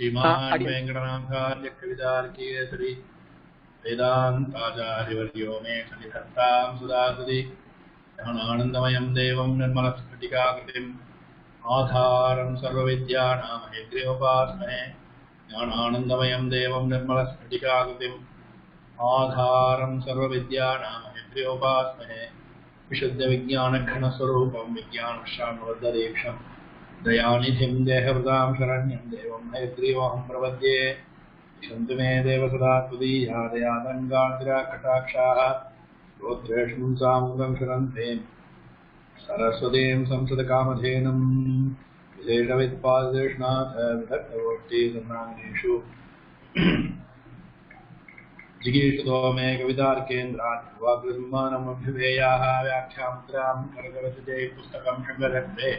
श्रीमान वेंकटनाथार्य कवितार्किकेसरी वेदांताचार्यवर्यो मे सन्निधत्तां सुधासुधि ज्ञानानन्दमयं देवं निर्मलस्फटिकाकृतिम् आधारं सर्वविद्यानां हयग्रीवोपास्महे ज्ञानानन्दमयं देवं निर्मलस्फटिकाकृतिम् आधारं सर्वविद्यानां हयग्रीवोपास्महे विशुद्धविज्ञानघनस्वरूपं विज्ञानशानुवर्धदीक्षं दयानिधिं देहभृतां शरण्यं देवं हयग्रीवमहं प्रपद्ये विशन्तु मे देव सदा त्वदीया दयादङ्गातिराकटाक्षाः स्तोत्रेष्मुं सामुदं शरन्ते सरस्वतीं संसदकामधेनुं विशेषवित्पादकृष्णाथ विधत्तवोष्टि सम्राङ्गेषु जिगीषुतो मे कवितार्केन्द्रात् वाग्विमानमभ्युपेयाः व्याख्यामुद्रां करकरचिते पुस्तकं शङ्करत्वे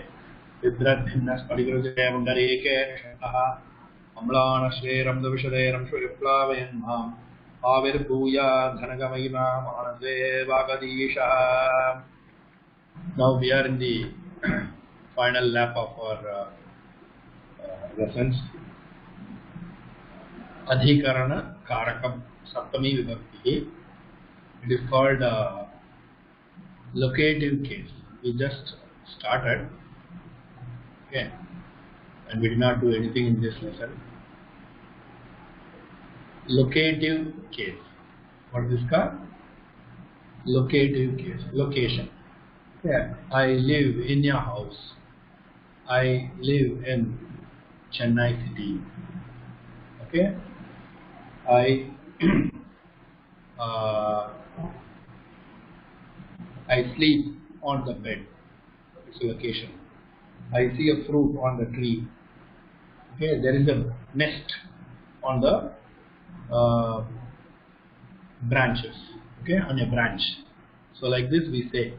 बिभ्रद्भिन्नस्फटिकरुचिते पुण्डरीके शतः अम्लानश्रीरम्दविशदेरं श्रीप्लावयन्माम् आविर्भूया धनगमयिमा मानसे वागदीशः. Now we are in the final lap of our lessons. Adhikarana Karakam Saptami Vibhakti. It is called locative case. We just started, okay, and we did not do anything in this lesson. Locative case. What is this called? Locative case. Location. Yeah, I live in your house. I live in Chennai city. Okay. I sleep on the bed. It's a location. I see a fruit on the tree. Okay, there is a nest on the branches. Okay, on a branch. So like this we say.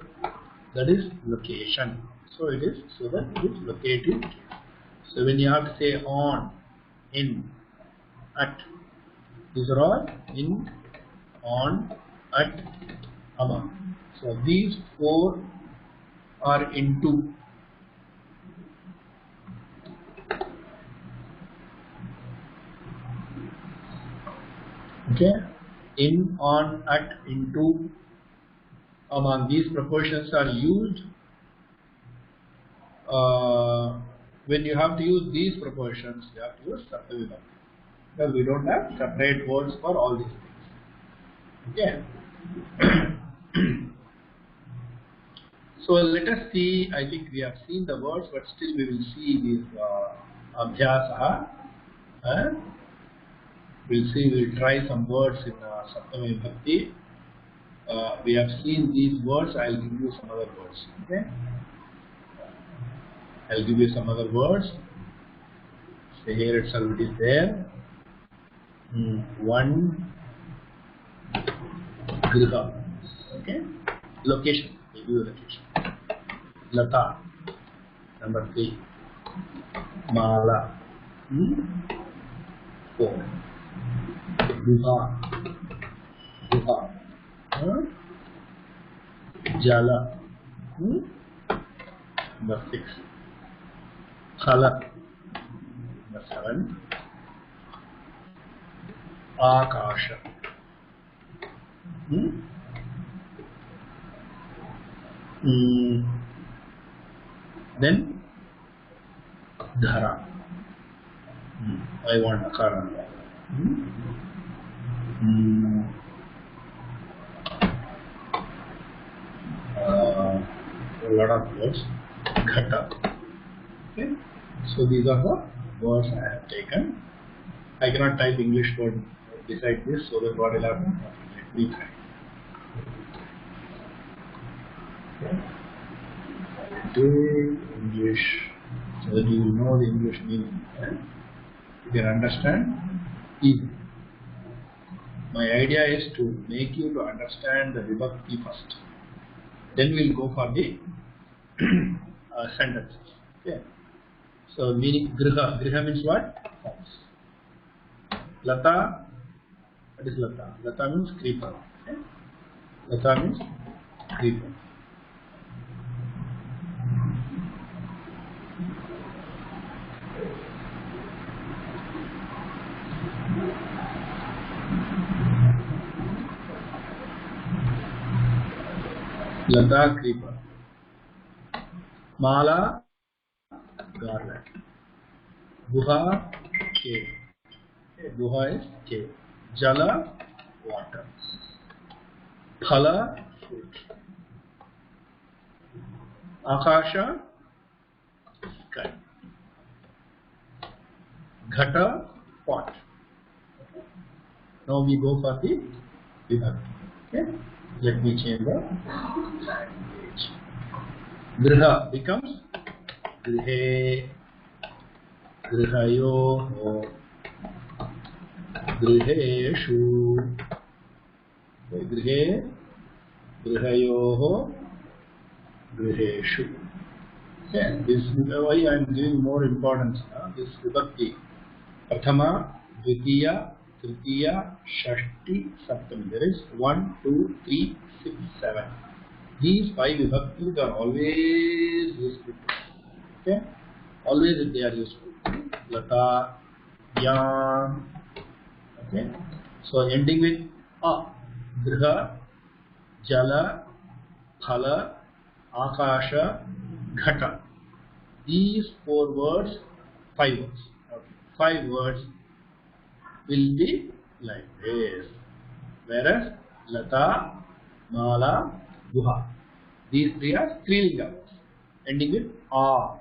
That is location. So it is, so that it is locative case. So when you have to say on, in, at, these are all in, on, at, among. So these four are into. Okay, in, on, at, into, among. These proportions are used when you have to use these proportions. You have to use Saptavibhakti because we don't have separate words for all these things. Okay. So let us see. I think we have seen the words, but still we will see these abhyasaha. We'll see. We'll try some words in Saptavibhakti. We have seen these words. I'll give you some other words. Okay. I'll give you some other words. So here itself it is there. One, griha. Okay. Location. I'll give you location. Lata. Number 3. Mala. 4. Griha. Griha. Jala. Number 6. Khala. Number 7. Akasha. Then Dhara. I want Akara. A lot of words. Ghata. Okay. So these are the words I have taken. I cannot type English word beside this, so that what will happen? Let me try. Okay. Do English, so that you will know the English meaning. You can understand easily. My idea is to make you to understand the vibhakti first. Then we will go for the sentences. Okay. So meaning griha. Griha means what? House. Lata. What is lata? Lata means creeper. Okay. Lata means creeper. Lata creeper. Mala garland. Guha cave. Okay, Guha is cave. Jala water. Phala fruit. Akasha sky. Ghata pot. Now we go for the vibhakti. Okay, let me change the language. Griha becomes grihe, grihayoho, griheshu. Okay, grihe, grihayoho, griheshu. Okay, this is why I am giving more importance. This vibhakti. Prathama, Dvitiya, Tritiya, Shashti, Saptami. There is 1, 2, 3, 6, 7. These 5 vibhaktis are always useful. Okay, always they are useful. Lata, Yam. Okay, so ending with A, Griha, Jala, Phala, Akasha, Ghata. These 4 words, 5 words. Okay. 5 words will be like this. Whereas Lata, Mala, Guha. These 3 are Strilinga words ending with A.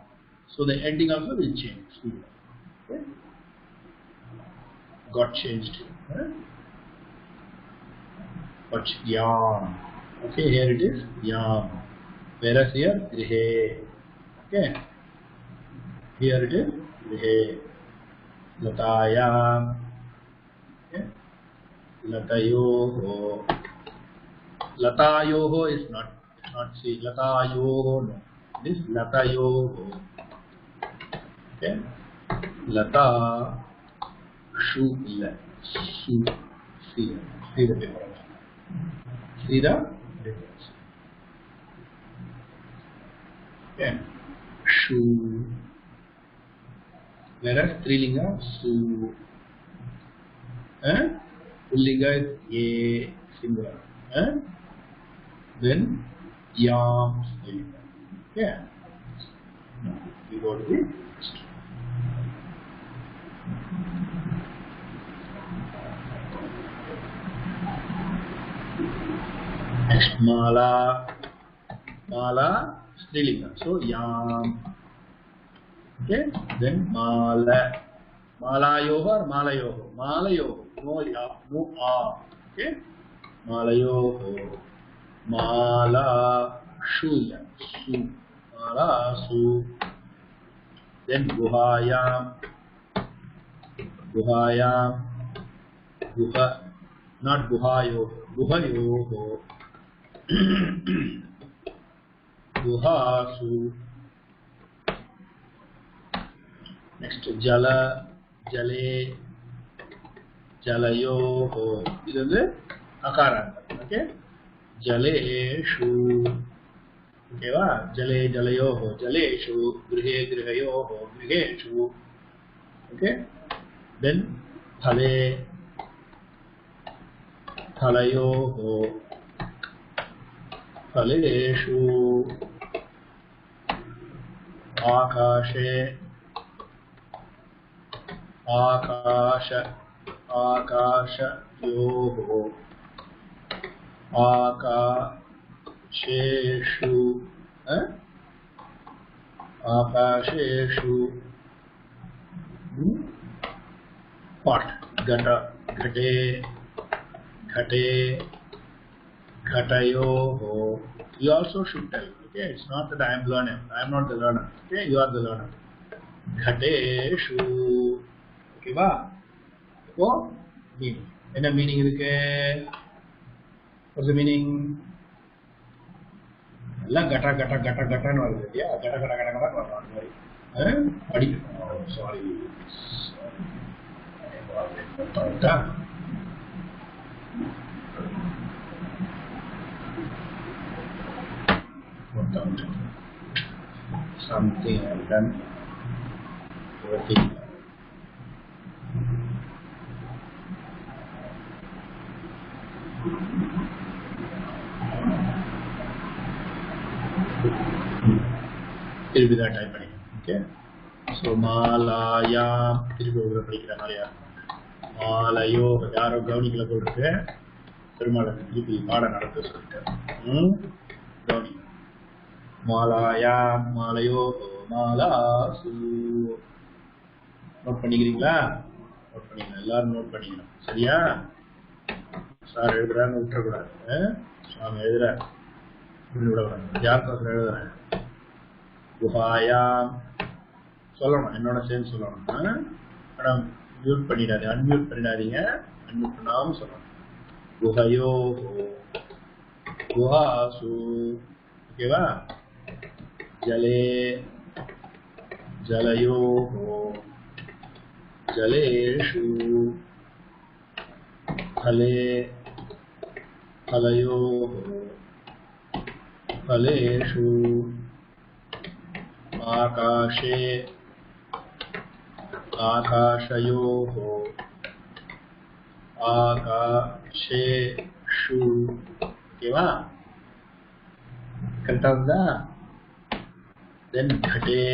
So the ending also will change. Okay. Got changed. Right? But Yam. Okay, here it is Yam. Whereas here Grihe. Okay. Here it is Grihe. Latayam. Okay. Latayoho. Latayoho is not see. Latayoho, no. This Latayoho. Okay. Lata Shu Ila. Su. See the difference. See the difference. Okay. Shu. Whereas Trilinga Su. Pullinga is Ye, singular. Then Yam, Strilinga. Yeah. Now we go to the next. Next, Mala. Mala, Strilinga. So Yam. Okay. Then Mala. Malayoho or Malayoho? Malayoho. No ya, no a. Okay. Malayoho. Mala Shu. Su. Mala Su. Then Guhayam. Guhayam. Guha. Not Guhayoho. Guhayoho. Guhasu. Next, Jala, Jale, Jalayoho. This is the Akaranta. Okay? Jaleshu. Okay, va? Jale, Jalayoho, Jaleshu. Grihe, Grihayoho, Griheshu. Okay? Then, Phale, Phalayoho, Phaleshu. Akashe, Akasha, Akasha Yoho, Akasheshu, Akasheshu, pot, Gata, Gate, Gate, Gatayoho. You also should tell. Okay, it's not that I am learning. I am not the learner. Okay, you are the learner. Ghateshu. Okay, ba? So, meaning. And the meaning is what's the meaning? La gata gata gata gata no. Yeah, gata gata gata gata no. Adi. Oh, sorry. Something I've done. Working. திருப்பி தான் type பண்ணிக்கணும். Okay, so மாலாயாம் திருப்பி ஒரு படிக்கிற மாதிரியா, மாலையோ யாரோ கவனிக்கல போல் இருக்கு, பெருமாளை திருப்பி பாடம் நடத்த சொல்லிட்டு கவனி. மாலாயாம் மாலையோ மாலாசு. நோட் பண்ணிக்கிறீங்களா? நோட் பண்ணிக்கலாம், எல்லாரும் நோட் பண்ணிக்கணும். சரியா? சார் எழுதுறான்னு விட்டுறக்கூடாது, சாமி எழுதுற விடக்கூடாது. யார் பக்கத்தில் எழுதுறேன்? குஹாயாம் சொல்லணும், என்னோட சேர்ந்து சொல்லணும். மேடம் மியூட் பண்ணிடாதீங்க, அன்மியூட் பண்ணிடாதீங்க, அன்மியூட் பண்ணாமல் சொல்லணும். குஹயோ குஹாசு. ஓகேவா? ஜலே ஜலயோ ஜலேஷு. फले फलयोः फलेषु. आकाशे आकाशयोः आकाशेषु. ओकेवा? करेक्ट आउंदा? देन घटे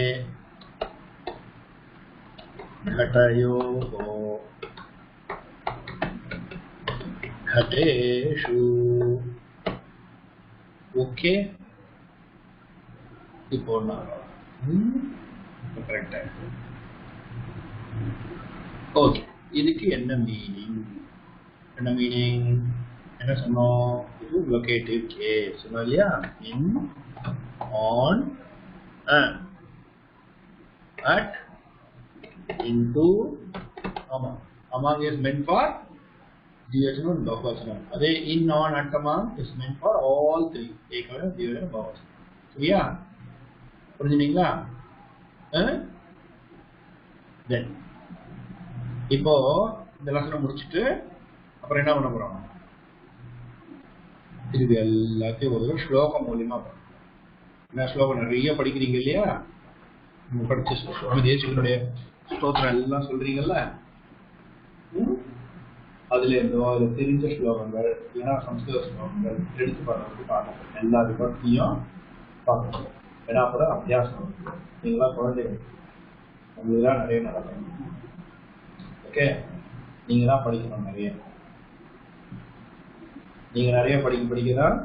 घटयोः घटेषु. ओके, இப்போ கரெக்டா? ஓகே, இதுக்கு என்ன மீனிங்? என்ன மீனிங்? என்ன சொன்னோம்? இது லொகேட்டிவ் கேஸ் சொன்னோம் இல்லையா? இன், ஆன், at, into. ஆமா, among is meant for Dvachanam and Bahuvachanam. Adhe in, on, at, among is meant for all three. Ekavachanam, Dvivachanam, Bahuvachanam. சரியா? புரிஞ்சுனீங்களா? தென் இப்போ இந்த லெசனை முடிச்சுட்டு அப்புறம் என்ன பண்ண போறோம்? திருப்பி எல்லாத்தையும் ஒரு ஸ்லோகம் மூலியமா போறோம். என்ன ஸ்லோகம் நிறைய படிக்கிறீங்க இல்லையா? படிச்ச சுவாமி தேசிகனுடைய ஸ்தோத்திரம் எல்லாம் சொல்றீங்கல்ல, அதுல இருந்தோ அதுல தெரிஞ்ச ஸ்லோகங்கள் இல்லைன்னா சம்ஸ்கிருத ஸ்லோகங்கள் எடுத்து பார்க்கணும். எல்லா விபக்தியும் பார்க்கணும். ஏன்னா அப்புறம் அபியாசம். நீங்களாம் குழந்தைகள், உங்களுக்கு தான் நிறைய நடக்கணும். ஓகே, நீங்க தான் படிக்கணும் நிறைய. நீங்க நிறைய படிக்கதான்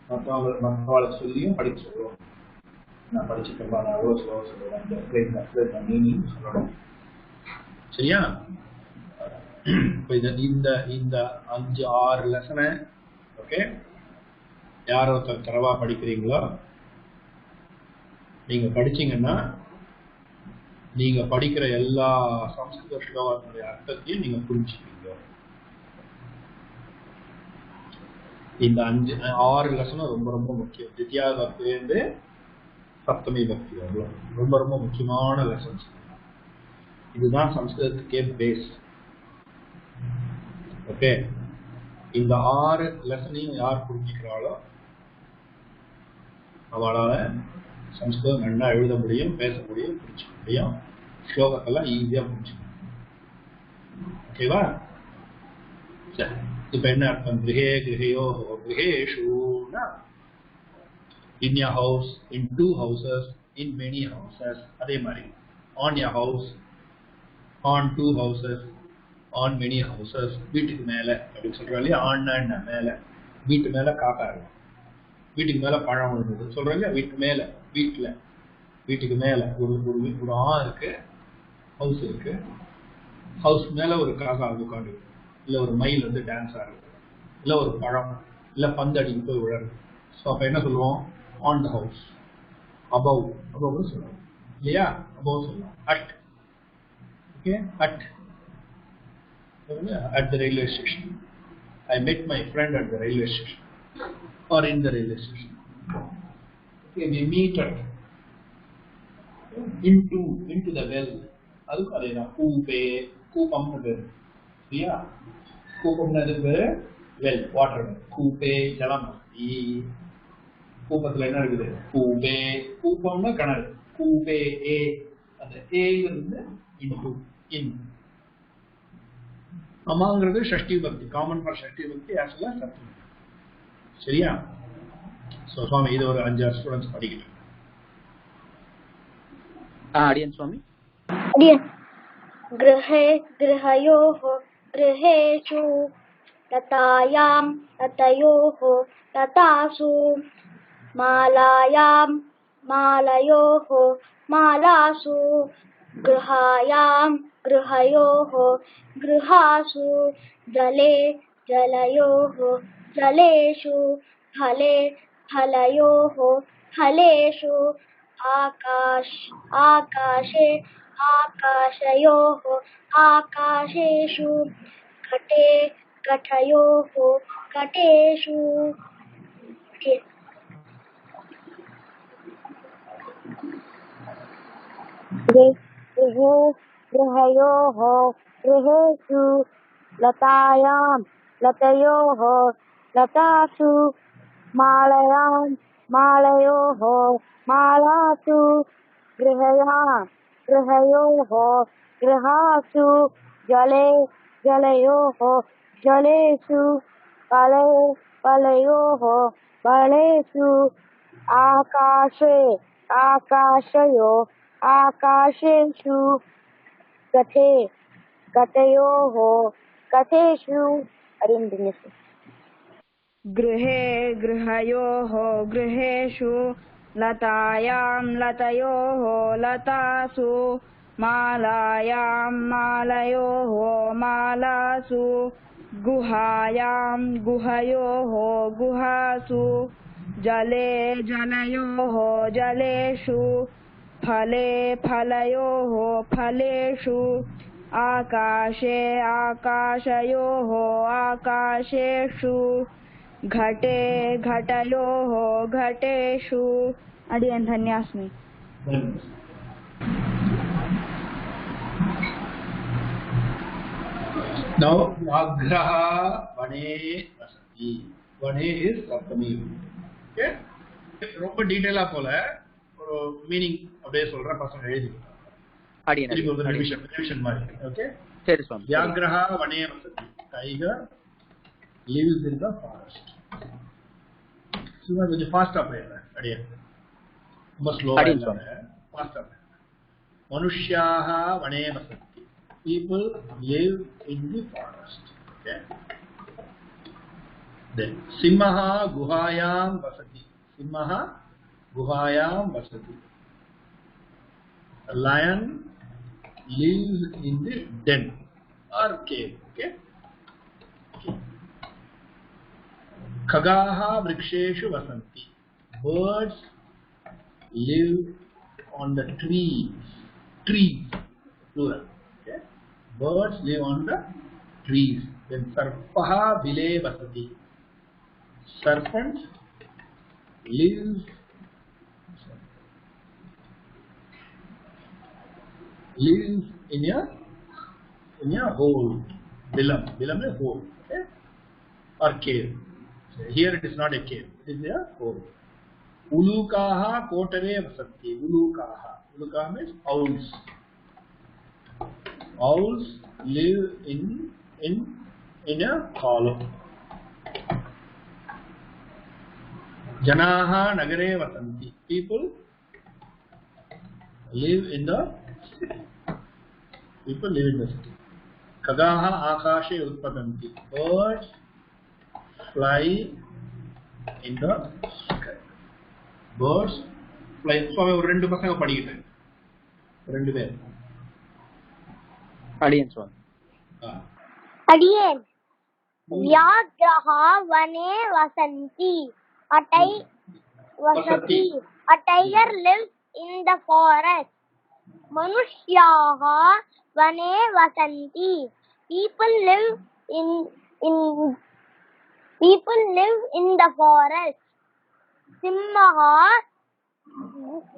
மற்றவங்களை சொல்லியும் படிக்க சொல்லுவோம். நான் படிச்சுட்டேன்பா, நான் எவ்வளோ ஸ்லோகம் சொல்லுவேன், மீனிங் சொல்லணும். சரியா? இப்போ இந்த இந்த 5-6 லெசனை ஓகே, யார் ஒருத்தர் தரவா படிக்கிறீங்களோ நீங்க படிச்சீங்கன்னா நீங்க படிக்கிற எல்லா சம்ஸ்கிருத ஸ்லோகத்தினுடைய அர்த்தத்தையும் நீங்க புரிஞ்சுப்பீங்க. இந்த 5-6 லெசனும் ரொம்ப ரொம்ப முக்கியம். தித்யா பக்திலேருந்து சப்தமி பக்தி அவ்வளோ ரொம்ப ரொம்ப முக்கியமான லெசன்ஸ். இதுதான் சம்ஸ்கிருதத்துக்கே பேஸ். ஓகே, இந்த 6 லெசனையும் யார் புரிஞ்சுக்கிறாளோ அவளால சம்ஸ்கிருதம் நல்லா எழுத முடியும், பேச முடியும், புரிஞ்சுக்க முடியும். ஸ்லோகத்தெல்லாம் ஈஸியா புரிஞ்சுக்க முடியும். ஓகேவா? சரி, இப்ப என்ன அர்த்தம்? கிரகே கிரகையோ கிரகேஷுனா in your house, in 2 houses, in many houses. அதே மாதிரி on your house, on 2 houses, on many houses. வீட்டுக்கு மேல அப்படின்னு சொல்றோம் இல்லையா? ஆன் மேல, வீட்டு மேல காக்கா இருக்கு, வீட்டுக்கு மேல பழம் விழுந்தது சொல்றோம் இல்லையா? வீட்டு மேல, வீட்டுக்கு மேல ஒரு ஆ இருக்கு, ஹவுஸ் இருக்கு, ஹவுஸ் மேல ஒரு காக்கா உட்காந்து, இல்ல ஒரு மயில் வந்து டான்ஸ் ஆடுது, இல்ல ஒரு பழம், இல்ல பந்து அடிக்கு போய் விழறது. ஸோ அப்ப என்ன சொல்லுவோம்? ஆன் த ஹவுஸ், அபவ் சொல்லுவோம் இல்லையா? அபவ் சொல்லுவோம். At, okay, at the railway station. I met my friend at the railway station or in the railway station. Okay, we meet at into the well. அதுக்கு அதேதான். கூப்பம்னு பேரு. சரியா? கூப்பம்னு எதுக்கு பேரு? Well, water well. கூப்பே ஜலம். கூப்பத்துல என்ன இருக்குது? கூபே. கூப்பம்னா கிணறு. கூபே ஏ, அந்த ஏங்கிறது இன். அமாங்கிறது ஷஷ்டி பக்தி, காமன் ஃபார் ஷஷ்டி பக்தி as well as சப்தமி. சரியா? ஸோ சுவாமி இது ஒரு 5-6 ஸ்டூடெண்ட்ஸ் படிக்கணும். अडियन् स्वामी अडियन् गृहे गृहयोः गृहेषु लतायां लतयोः लतासु मालायां मालयोः मालासु गृहायां गृहयोः गृहासु जले जलयोः जलेषु फले फलयोः फलेषु आकाश आकाशे आकाशयोः आकाशेषु घटे घटयोः घटेषु गृहे गृहयोः गृहेषु लतायां लतयोः लतासु मालयां मालयोः मालासु गृहयां गृहयोः गृहासु जले जलयोः जलेषु फले फलयोः फलेषु आकाशे आकाशयोः आकाशेषु गते गतयोः गतेषु अरिन्दन्यस्य गृहे गृहयोः गृहेषु लतायां लतयोः लतासु मालायां मालयोः मालासु गुहायां गुहयोः गुहासु जले जलयोः जलेषु फले फलयोः फलेषु आकाशे आकाशयोः आकाशेषु घटे घटयोः घटेषु अडियन् धन्यास्मि Now Vyagraha Vane Vasati. Vane is Saptami. Okay? ரொம்ப டீடைலா போல ஒரு மீனிங் அப்படியே சொல்றேன் பசங்க எழுதி ரிவிஷன் மாதிரி. ஓகே சரி சுவாமி. வியாக்ரஹா வனே வசதி. Tiger lives in the forest. சும்மா கொஞ்சம் ஃபாஸ்டா போயிடுறேன் அப்படியே ரொம்ப ஸ்லோவா ஃபாஸ்டா. மனுஷ்யாः वने वसन्ति. People live in the forest. Okay. Then Simha guhayam vasati. Simha guhayam vasati. A lion lives in the den or cave. Okay. Khagaha vriksheshu vasanti. Birds live on the trees. Trees, plural. Okay. Birds live on the trees. Then sarpaha vile vasati. Serpent lives in a hole. Bilam is hole. Okay. Or cave. So here it is not a cave. It is a hole. Ulukaha kotare vasanti. Ulukaha means owls. Owls live in a hollow. Janaha nagare vasanti. People live in the city. People live in the city. Khagaha akashe utpatanti. Birds fly in the sky. Birds fly. So ஒரு ரெண்டு பசங்க படிக்கிட்டேன். ரெண்டு பேர். अडियन् स्वामी. अडियन् व्याघ्रः वने वसन्ति. A tiger lives in the forest. मनुष्याः वने वसन्ति. People live in the forest. सिंहः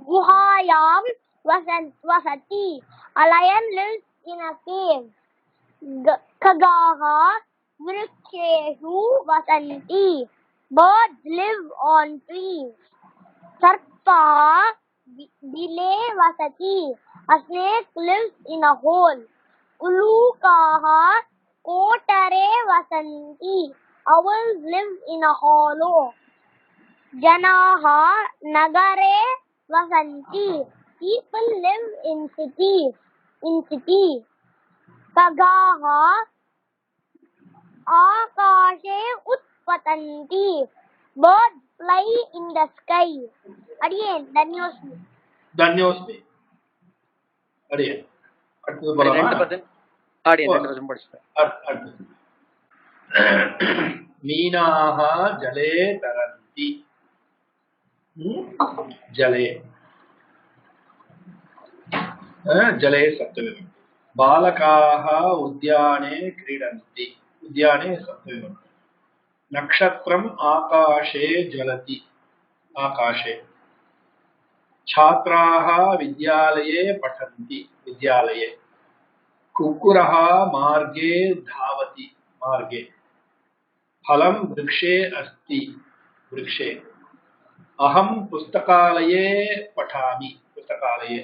गुहायां वसति. A lion lives in a cave. खगाः वृक्षेषु वसन्ति. Birds live on trees. सर्पः बिले वसति. A snake lives in a hole. उलूकाः Kotre वसन्ति. Owls live in a hollow. जनाः नगरे वसन्ति. people live in cities. Kagaha akashe utpatanti. Birds fly in the sky. Again, Dhanyosmi. Again. அடுத்தது போலாமா? அடுத்தது. मीनाः जले तरन्ति. जले जले सप्तमी. बालकाः उद्याने क्रीडन्ति. उद्याने सप्तमी. नक्षत्रम् आकाशे ज्वलति. आकाशे. छात्राः विद्यालये पठन्ति. विद्यालये. कुक्कुरः मार्गे धावति. मार्गे. फलं वृक्षे अस्ति. वृक्षे. अहं पुस्तकालये पठामि. पुस्तकालये.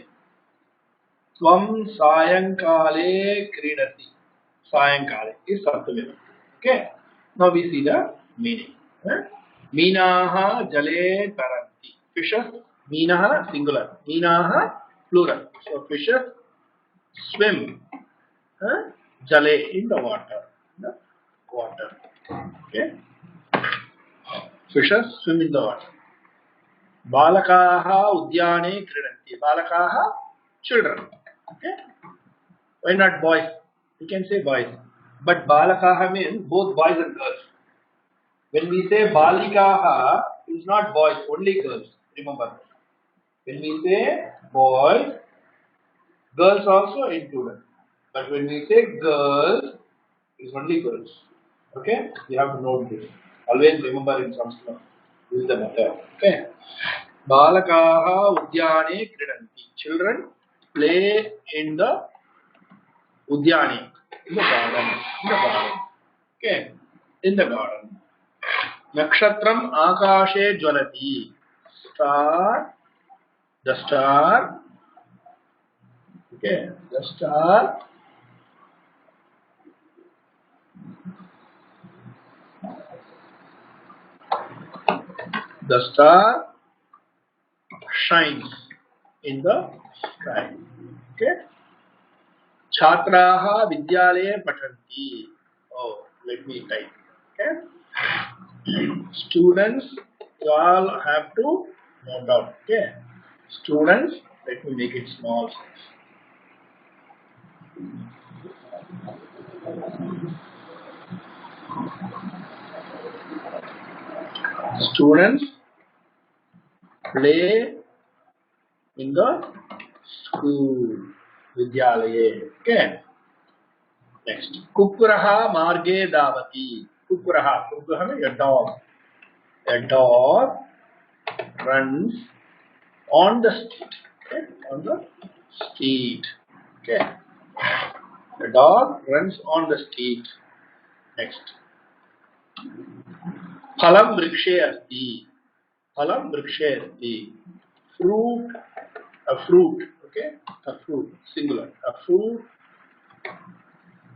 त्वं सायंकाले क्रीडति. सायंकाले is saptamim. Okay. Now we see the meaning. Meenaha jale taranti. Fishes. Meenaha singular. Meenaha plural. So fishes swim. Jale in the water. The water. Okay. Fishes swim in the water. Balakaha udyane kridanti. Balakaha children. Okay. Why not boys? You can say boys. But balakaha means both boys and girls. When we say balikaha, it's not boys, only girls. Remember. When we say boys, girls also included. But when we say girls, it's only girls. Okay? You have to note this. Always remember in Sanskrit. This is the method. Okay? Balakaha udyane kridanti. Children play in the udyane, in the garden. In the garden. Okay? In the garden. Nakshatram akashe jwalati. Star. The star. Okay? The star. The star shines in the sky. Okay. Chhatraha vidyalaye pathanti. Oh, let me type. Okay. Students, you all have to note down. Okay. Students, let me make it small size. Students play in the school. Vidyalaye. Okay. Next. Kukkuraha marge davati. Kukkuraha. Kukkuraha means a dog. A dog runs on the street. Okay. On the street. Okay. The dog runs on the street. Next. Phalam vrikshe asti. Phalam vrikshe asti. Fruit. A fruit. Okay. A fruit. Singular. A fruit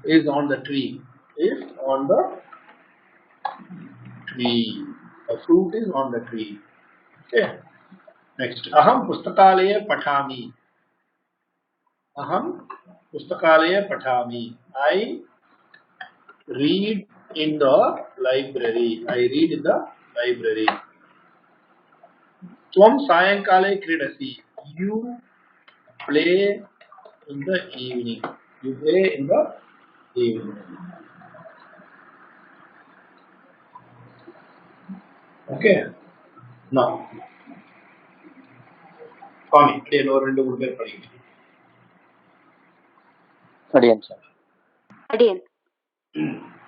is on the tree. Is on the tree. A fruit is on the tree. Okay. Next. Aham pustakalaye pathami. Aham pustakalaye pathami. I read in the library. I read in the library. Tvam sayankale kridasi. You play in the evening. You play in the evening. Okay. Now, Swami, rendu moonu per padinga. Adiyan sir. Again.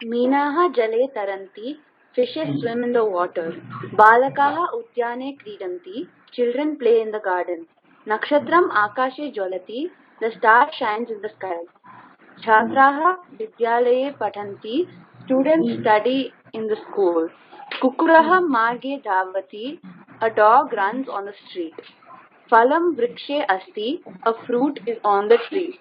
Meenaha jale taranti. Fishes swim in the water. Balakaha udyane kridanti. Children play in the garden. Nakshatram akashe jwalati. The star shines in the sky. Chhatraha vidyalaye pathanti. Students study in the school. Kukkuraha marge dhavati. A dog runs on the street. Phalam vrikshe asti. A fruit is on the tree.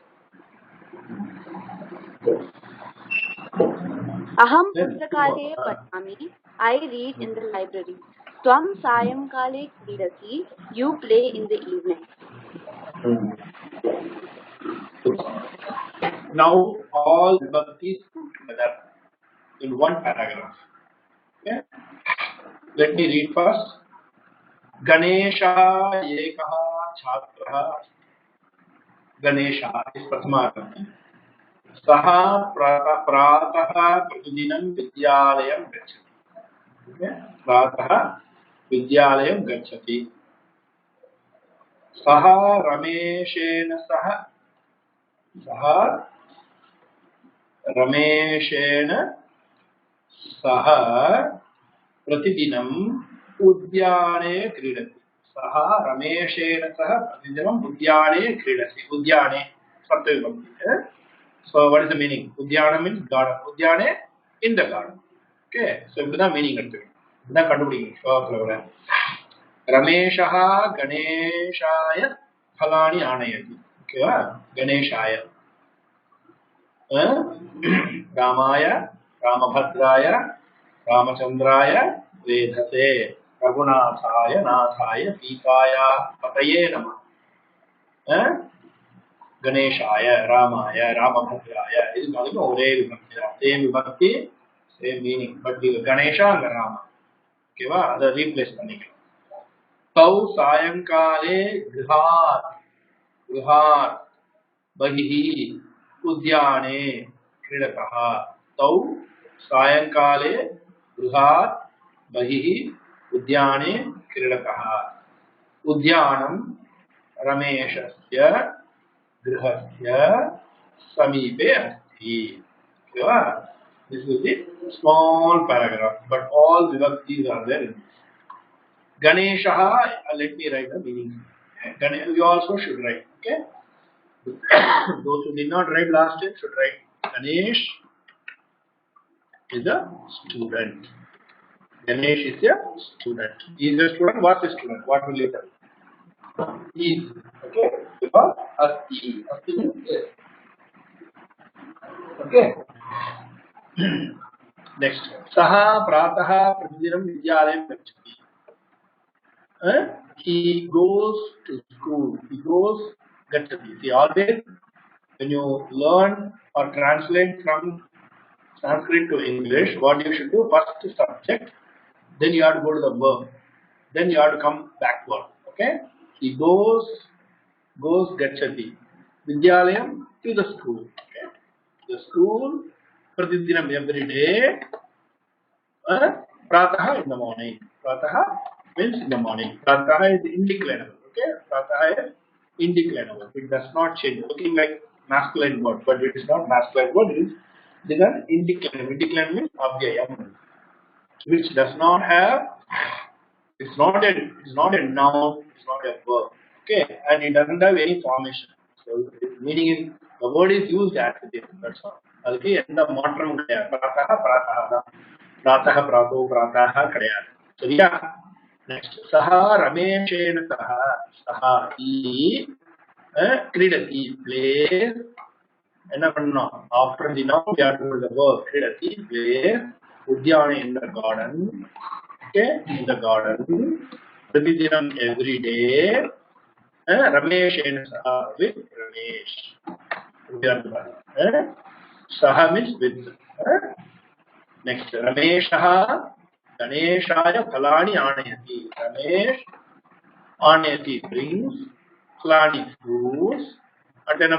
Aham pustakale patami. I read in the library. Tvam sayamkale kridasi. You play in the evening. now all vibhaktis put together in one paragraph. Okay? Let me read first. Ganesha ekah chhatrah. Ganesha is prathama. Saha pratah pratidinam vidyalayam gacchati. Okay? Pratah vidyalayam gacchati. Saha rameshena सह प्रतिदिनम उद्याने क्रीडति. सह रमेशेन सह प्रतिदिनम उद्याने क्रीडति. उद्याने सप्तमी. So what is the meaning? Udyana means garden. Udyane in the garden. Okay. So what is the meaning of it? What is the meaning? Rameshaha Ganeshaya Phalani Anayati. Okay. Ganeshaya. Ramaya Ramabhadraya Ramachandraya Vedhase Raghunathaya Nathaya Sitaya Pataye Namah. Ganeshaya Ramaya Ramabhadraya. This is not the same vibhakti, same meaning. But the Ganesha and Rama. Okay, the replace panni. Tau Sayankale Grihar Bahihi Udyane Kridataha. Tau Sayankale Grihar Bahihi Udyane Kridataha. Udyanam Rameshasya Grihasya Samipe Asti. This is the small paragraph, but all vibhaktis are there in this. Ganesha, let me write the meaning. You also should write. Okay. Those who did not write last time should write. Ganesh is a student. Ganesh is a student. He is a student. What is a student? What will you tell? He is. Okay. Because Asti. Asti means yes. Okay. Next. Saha pratah pratidinam vidyalayam gacchati. He goes to school. He goes gacchati. See, always when you learn or translate from Sanskrit to English, what you should do? First subject, then you have to go to the verb, then you have to come backward. Okay? He goes gacchati. Vidyalayam, to the school. Okay? The school, pratidinam, every day. Pratah in the morning. Pratah means in the morning. Pratah is indeclinable. Okay? Pratah is indeclinable. It does not change. Looking like masculine word, but it is not masculine word. It is an indeclinable. Indeclinable means abhyayam, which does not have. It's not a noun. It's not a verb. Okay, and it doesn't have any formation. So its meaning is the word is used as it is. That's all. Adukku endha maatram kidayadu. Pratah pratah prato pratah kidayadu. So yeah. Next. Saha Rameshena saha he kridati plays. Enna pannom? After the noun we have to do the verb. Kridati plays. Udyane in the garden. Okay, in the garden. Pratidinam every day. Rameshena saha with Ramesh. Saha means with. Next. Rameshaha Ganeshaya Phalani Anayati. Ramesh Anayati brings Phalani fruits. And then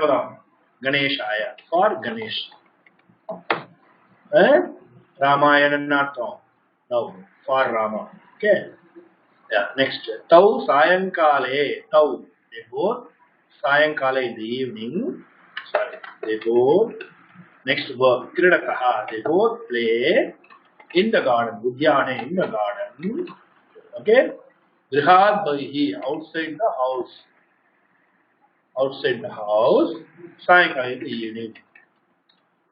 Ganeshaya for Ganesh. Ramayana Natham. Now for Rama. Okay. Yeah. Next. Tau Sayankale. Tau. They both. Sayankale in the evening. Sorry. They both. Next verb. Kridataha. They both play in the garden. Udyane in the garden. Okay. Grihad Bahihi. Outside the house. Outside the house. Sayankale in the evening.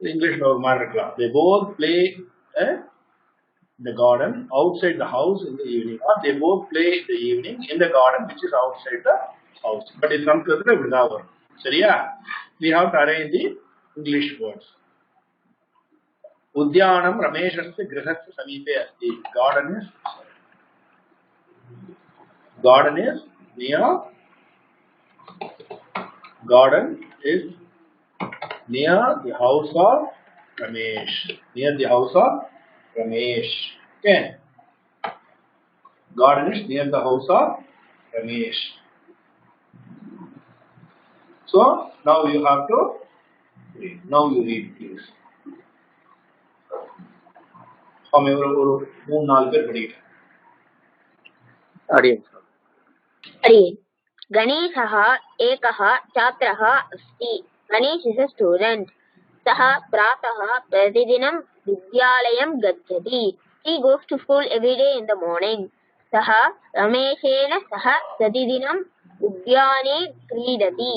English Marikla. They both play in the garden outside the house in the evening. Or they both play in the evening in the garden which is outside the house. But in Sanskrit, Vrindavan. So yeah, we have to arrange the English words. Udyanam Rameshasya Grihasya Samipe Asti. Garden is near. Garden is near the house of Ramesh. Near the house of Ramesh. Okay. Garden is near the house of Ramesh. So now you have to read. Now you read, please. हम एक 3-4 பேர் படிக்கிறேன். अडियन् अडियन् गणेशः एकः छात्रः अस्ति. Ganesh is a student. सः प्रातः प्रतिदिनं विद्यालयं गच्छति. He goes to school every day in the morning. सः रमेशेन सह प्रतिदिनं उद्याने क्रीडति.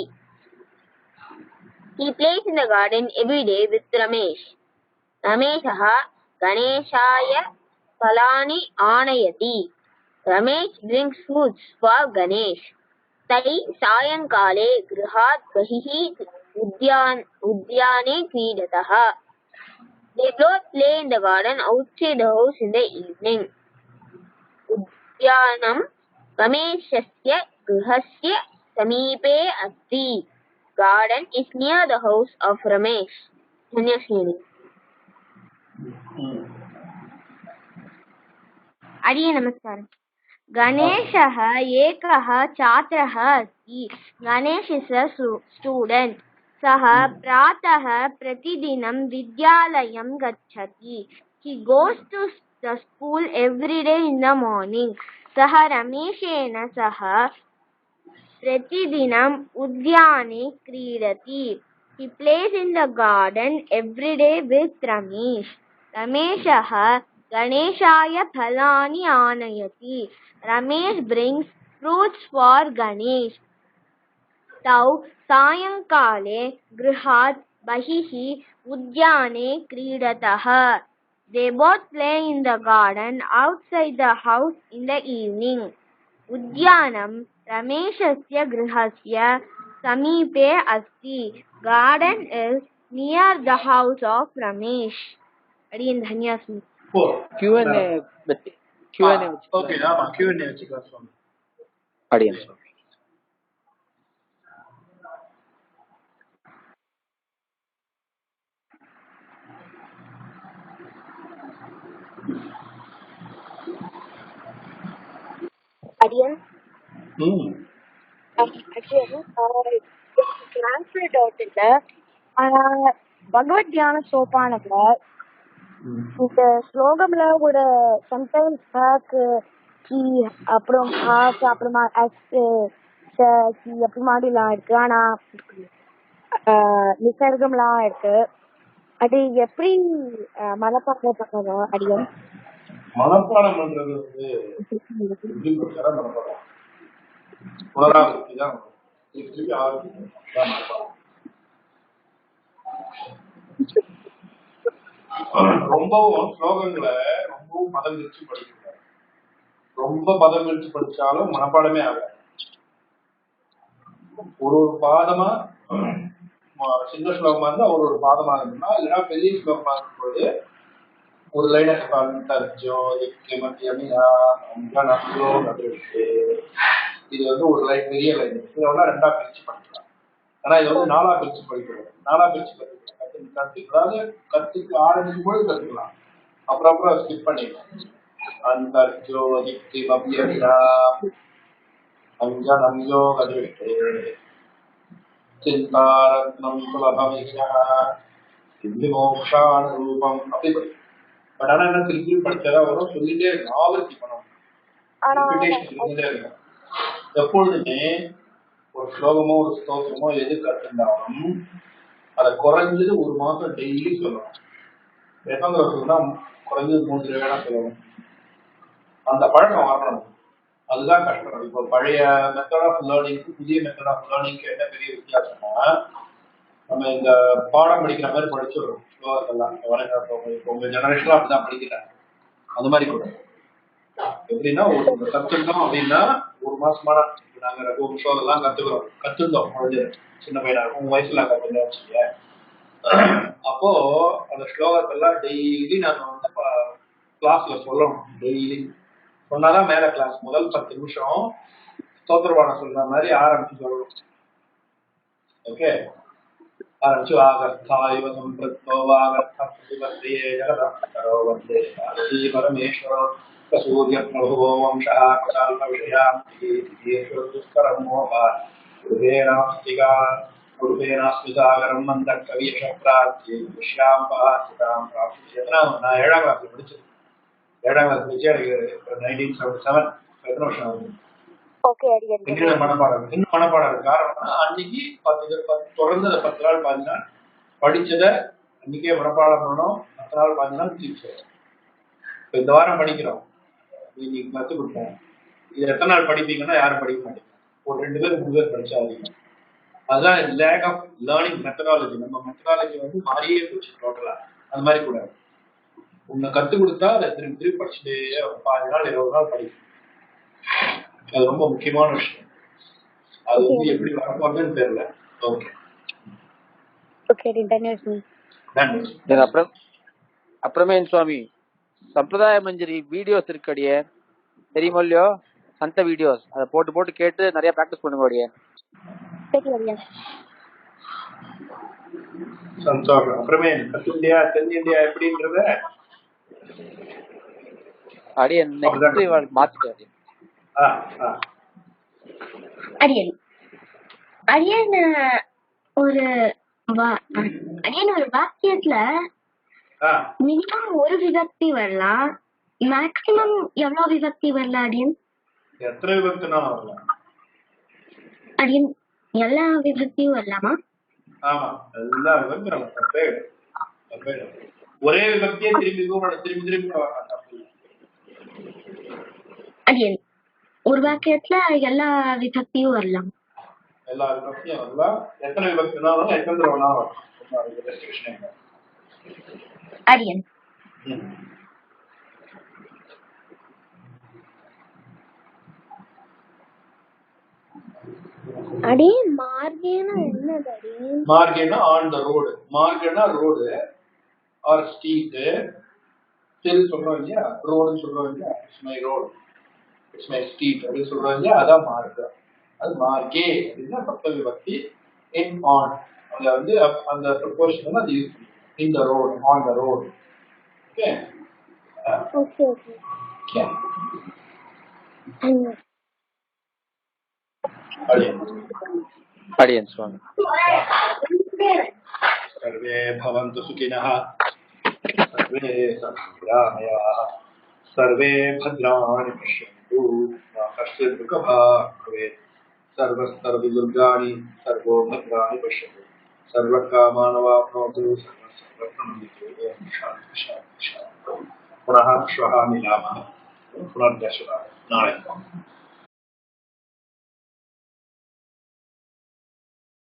He plays in the garden every day with Ramesh. रमेशः गणेशाय फलानि आनयति. Ramesh brings foods for Ganesh. तै सायंकाले गृहात् बहिः उद्याने क्रीडतः. They both play in the garden outside the house in the evening. उद्यानं रमेशस्य गृहस्य समीपे अस्ति. Garden is near the house of Ramesh. धन्यवाद. अडिये नमस्कारः. गणेशः एकः छात्रः अस्ति. Ganesh is a student. सः प्रातः प्रतिदिनं विद्यालयं गच्छति. He goes to the school every day in the morning. सः रमेशेन सह प्रतिदिनं उद्याने क्रीडति. He plays in the garden every day with Ramesh. रमेशः गणेशाय फलानि आनयति. Ramesh brings fruits for Ganesh. तौ सायंकाले गृहात् बहिः उद्याने क्रीडतः. They both play in the garden outside the house in the evening. उद्यानं रमेशस्य गृहस्य समीपे अस्ति. Garden is near the house of Ramesh. अडियन् धन्यवाद. Q&A Okay, ஆமா Q&A வச்சுக்கலாம் சுவாமி. अडियन् Adiyan, transferred out இல்ல. ஆனா பகவத் தியான சோபானத்துல இந்த ஸ்லோகம்ல ஒரு சம்டைம்ஸ் ஹாக் கி அப்புறம் ஹாக் அப்புறமா எஸ் கி அப்படி மாதிரிலாம் இருக்கு. ஆனா நிசர்கம்லாம் இருக்கு. அது எப்படி மனப்பாடம் பண்ணணும் அடியன்? மனப்பாடம் பண்றது வந்து எப்படி மனப்பாடம் புனராவர்த்தி தான். திருப்பி ஆவர்த்தி தான் மனப்பாடம். ரொம்பவும் ஸ்லோகங்களை ரொம்பவும் மதம் விரிச்சு படிக்கிறார். ரொம்ப மதம் விரிச்சு படிச்சாலும் மனப்பாடமே ஆகாது. ஒரு பாதமா சின்ன ஸ்லோகமா இருந்தா ஒரு பாதமா இருக்குன்னா, இல்லைன்னா பெரிய ஸ்லோகமா இருக்கும்போது ஒரு லைனை இது வந்து ஒரு லைன் பெரிய லைன். இதை வந்து 2ஆ பிரிச்சு படிக்கலாம். ஆனா இது வந்து 4ஆ பிரிச்சு படிக்கிறது. 4ஆ பிரிச்சு அதாவது கத்துக்கு ஆரம்பிக்கும் போது கத்துக்கலாம். அப்புறம் ஸ்கிப் பண்ணிடலாம். அந்தர்ஜோதிக்கு அஞ்சனம் யோகதிஷ்டே சிந்தாரத்னம் சுலபமிஷா சித்திமோக்ஷான ரூபம் அப்படி படிக்கும். பட் ஆனா என்ன திருப்பி படிச்சதா வரும், சொல்லிட்டே இருக்கும், ஆவர்த்தி பண்ணணும், சொல்லிட்டே இருக்கும். எப்பொழுதுமே ஒரு ஸ்லோகமோ ஒரு ஸ்தோத்திரமோ எது கற்றுண்டாலும் அதை குறைஞ்சது 1 மாசம் டெய்லி சொல்லணும். எத்தனை சொன்னா குறைஞ்சது 3 வேணா சொல்லணும். அந்த பழக்கம் வரணும். அதுதான் கஷ்டம். இப்போ பழைய மெத்தட் ஆஃப் லேர்னிங்க்கு புதிய மெத்தட் ஆஃப் லேர்னிங்க்கு என்ன பெரிய வித்தியாசம்னா, நம்ம இந்த பாடம் படிக்கிற மாதிரி படிச்சிடுறோம் ஸ்லோகத்தெல்லாம். உங்க ஜெனரேஷன்ல அப்படிதான் படிக்கிறாங்க. அது மாதிரி கூட எப்படின்னா ஒரு கத்துட்டோம் அப்படின்னா 1 மாசமான நாங்க ரகு ஸ்லோகம்லாம் கத்துருந்தோம். சின்ன பையனா உங்க வயசுல கத்துட்டோம் வச்சுக்க. அப்போ அந்த ஸ்லோகத்தெல்லாம் டெய்லி நாங்க வந்து கிளாஸ்ல சொல்லணும். டெய்லி சொன்னாதான் மேல கிளாஸ். முதல் 10 நிமிஷம் ஸ்தோத்திரவான சொல்ற மாதிரி ஆரம்பிச்சு சொல்லணும். ஓகே, आरभ्य आगर्थायव संपृक्तो वागर्थः प्रतिपत्तये जगदः वन्दे पार्वती परमेश्वरो सूर्यप्रभुवो वंशः कशाल्पविषयान्तिः उरुपेनास्मितागरं मन्दकवियशप्राप्ति विश्यां पार्थितां प्राप्ति நான் 7ஆம் கிளாஸ்ல படிச்சது 7ஆம் கிளாஸ் படிச்சு எனக்கு 1977 எத்தனை வருஷம் ஆகுது ஓகே அடியன். இன்னும் மனப்பாடம் காரணம்னா அன்னைக்கு 10 தொடர்ந்து 10 நாள் 5 நாள் படிச்சதை அன்னைக்கே மனப்பாடம் பண்ணணும். 10 நாள் 5 நாள் தீர்ச்சு இந்த வாரம் படிக்கிறோம். இன்னைக்கு கற்றுக் கொடுப்போம். இது எத்தனை நாள் படிப்பீங்கன்னா யாரும் படிக்க மாட்டேங்க. ஒரு 2 பேர் 3 பேர் படிச்சா அதிகம். அதுதான் லேக் ஆஃப் லேர்னிங் மெத்தடாலஜி. நம்ம மெத்தடாலஜி வந்து மாறியே போச்சு டோட்டலா. அது மாதிரி கூடாது. உன்னை கற்றுக் கொடுத்தா அதை திருப்பி படிச்சுட்டு 5 நாள் 20 நாள் படிக்கும். அது ரொம்ப முக்கியமான விஷயம். அது வந்து எப்படி வரப்போறதுன்னு தெரியல. ஓகே ஓகே அப்புறமேன் சுவாமி சம்பிரதாய மஞ்சரி வீடியோஸ் இருக்கடியே தெரியுமோ இல்லையோ, சந்த வீடியோஸ் அதை போட்டு போட்டு கேட்டு நிறைய பிராக்டிஸ் பண்ணுங்க அடியே. சந்தோஷம். அப்புறமே கத்துண்டியா தெரிஞ்சிண்டியா எப்படின்றத அடியே நெக்ஸ்ட் மாத்திட்டு அடியன் அடியன் ஒரு வாக்கியத்துல மினிமம் ஒரு விபக்தி வரலாம், மேக்ஸிமம் எவ்வளவு விபக்தி வரலாம் அடியன்? எத்தனை விபக்தினாலும் வரலாம் அடியன். எல்லா விபக்தியும் வரலாமா? ஆமா, எல்லா விபக்தி நம்ம தப்பே ஒரே விபக்தியே திரும்பி திரும்பி அடியன் ஒரு வாக்கியத்துல எல்லா விபக்தியும் வரலாம். எல்லா விபக்தியும் வரலாம். எத்தனை விபக்தினாலும் எத்தனை தடவைனாலும் வரலாம். அடியன் அடி மார்கேனா என்னது அடி? மார்கேனா ஆன் த ரோடு. மார்கேனா ரோடு ஆர் ஸ்ட்ரீட். தெரு சொல்றோம் இல்லையா, ரோடுன்னு சொல்றோம் இல்லையா, it's my road, it's my street அப்படின்னு சொல்றோம் இல்லையா, அதான் மார்க்கம். அது மார்கே அப்படின்னா பக்த விபக்தி இன் ஆன். அதுல வந்து அந்த ப்ரொபோர்ஷன் அது in the road, on the road. Okay okay okay. அடியன் சுவாமி. सर्वे भवन्तु सुखिनः, सर्वे सन्तु निरामयाः, सर्वे भद्राणि पश्यन्तु, मा कश्चित् दुःखभाग् भवेत्. सर्वस्तर्वदुर्गाणि सर्वो भद्राणि पश्यन्तु, सर्वकामानवाप्नोतु, सर्वसर्वप्रणमितु. ओम शान्ति शान्ति शान्ति. पुनः श्वः मिलामः. पुनर्दर्शनाय नारायण.